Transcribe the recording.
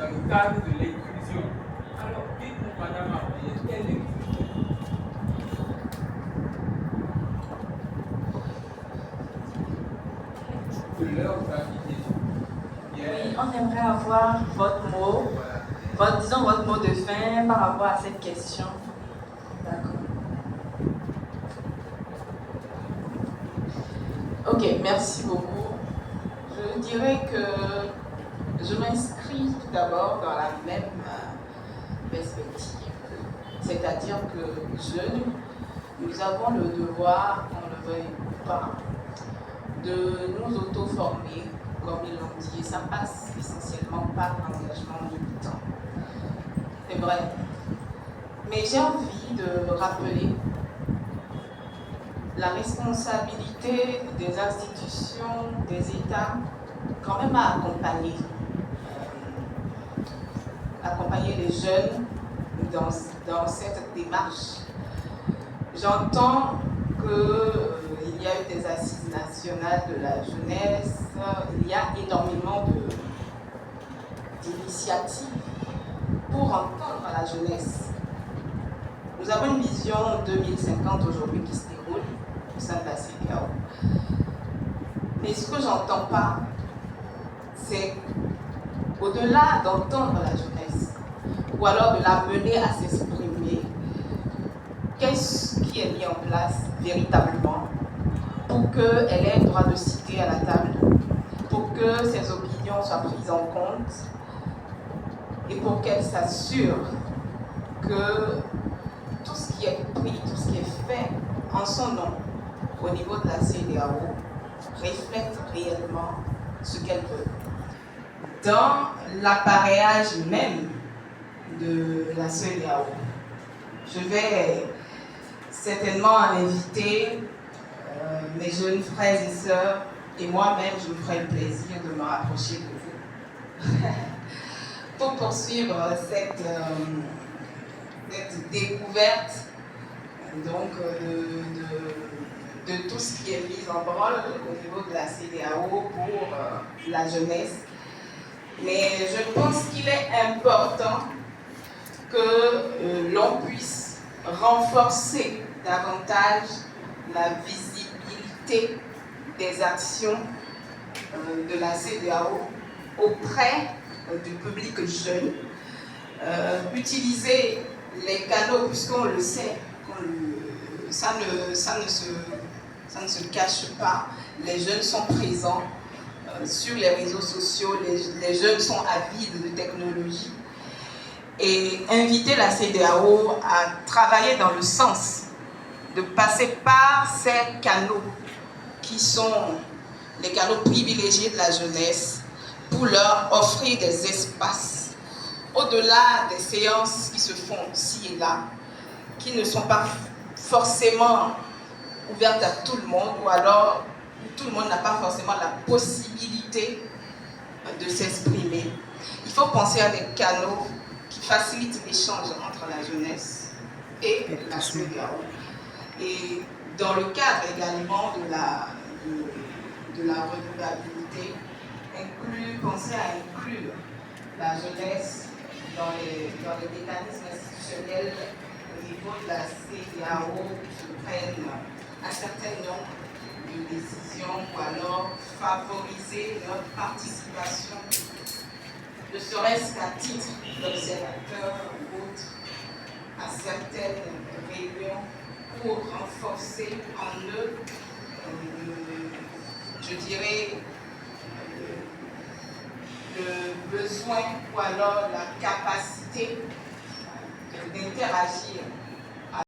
dans le cadre de l'inclusion. Alors, dites-nous, Madame Abrier, quelle inclusion? De leur famille. Oui, on aimerait avoir votre mot, disons votre mot de fin par rapport à cette question. D'accord. Ok, merci beaucoup. Je dirais que je m'inscris tout d'abord dans la même perspective, c'est-à-dire que jeunes, nous avons le devoir, qu'on le veuille ou pas, de nous auto-former, comme ils l'ont dit, et ça passe essentiellement par l'engagement militant. C'est vrai. Mais j'ai envie de rappeler la responsabilité des institutions, des États, quand même à accompagner les jeunes dans cette démarche. J'entends qu'il y a eu des assises nationales de la jeunesse, il y a énormément d'initiatives pour entendre la jeunesse. Nous avons une vision 2050 aujourd'hui qui se déroule au sein de la CEDEAO. Mais ce que j'entends pas, c'est au-delà d'entendre la jeunesse, ou alors de la mener à s'exprimer, qu'est-ce qui est mis en place véritablement pour qu'elle ait le droit de citer à la table, pour que ses opinions soient prises en compte et pour qu'elle s'assure que tout ce qui est pris, tout ce qui est fait en son nom au niveau de la CEDEAO reflète réellement ce qu'elle veut. Dans l'appareillage même de la CEDEAO, je vais certainement inviter mes jeunes frères et sœurs et moi-même, je me ferai le plaisir de me rapprocher de vous pour poursuivre cette découverte donc, de tout ce qui est mis en branle au niveau de la CEDEAO pour la jeunesse. Mais je pense qu'il est important que l'on puisse renforcer davantage la visibilité des actions de la CEDEAO auprès du public jeune, utiliser les canaux, puisqu'on le sait, ça ne se cache pas, les jeunes sont présents sur les réseaux sociaux, les jeunes sont avides de technologie, et inviter la CEDEAO à travailler dans le sens de passer par ces canaux qui sont les canaux privilégiés de la jeunesse pour leur offrir des espaces au-delà des séances qui se font ci et là, qui ne sont pas forcément ouvertes à tout le monde, ou alors tout le monde n'a pas forcément la possibilité de s'exprimer. Il faut penser à des canaux qui facilitent l'échange entre la jeunesse et la CEDEAO. Et dans le cadre également de la renouvelabilité, penser à inclure la jeunesse dans les mécanismes institutionnels au niveau de la CEDEAO qui prennent un certain nombre de décisions, ou alors favoriser leur participation, ne serait-ce qu'à titre d'observateur ou autre, à certaines réunions pour renforcer en eux, je dirais, le besoin ou alors la capacité d'interagir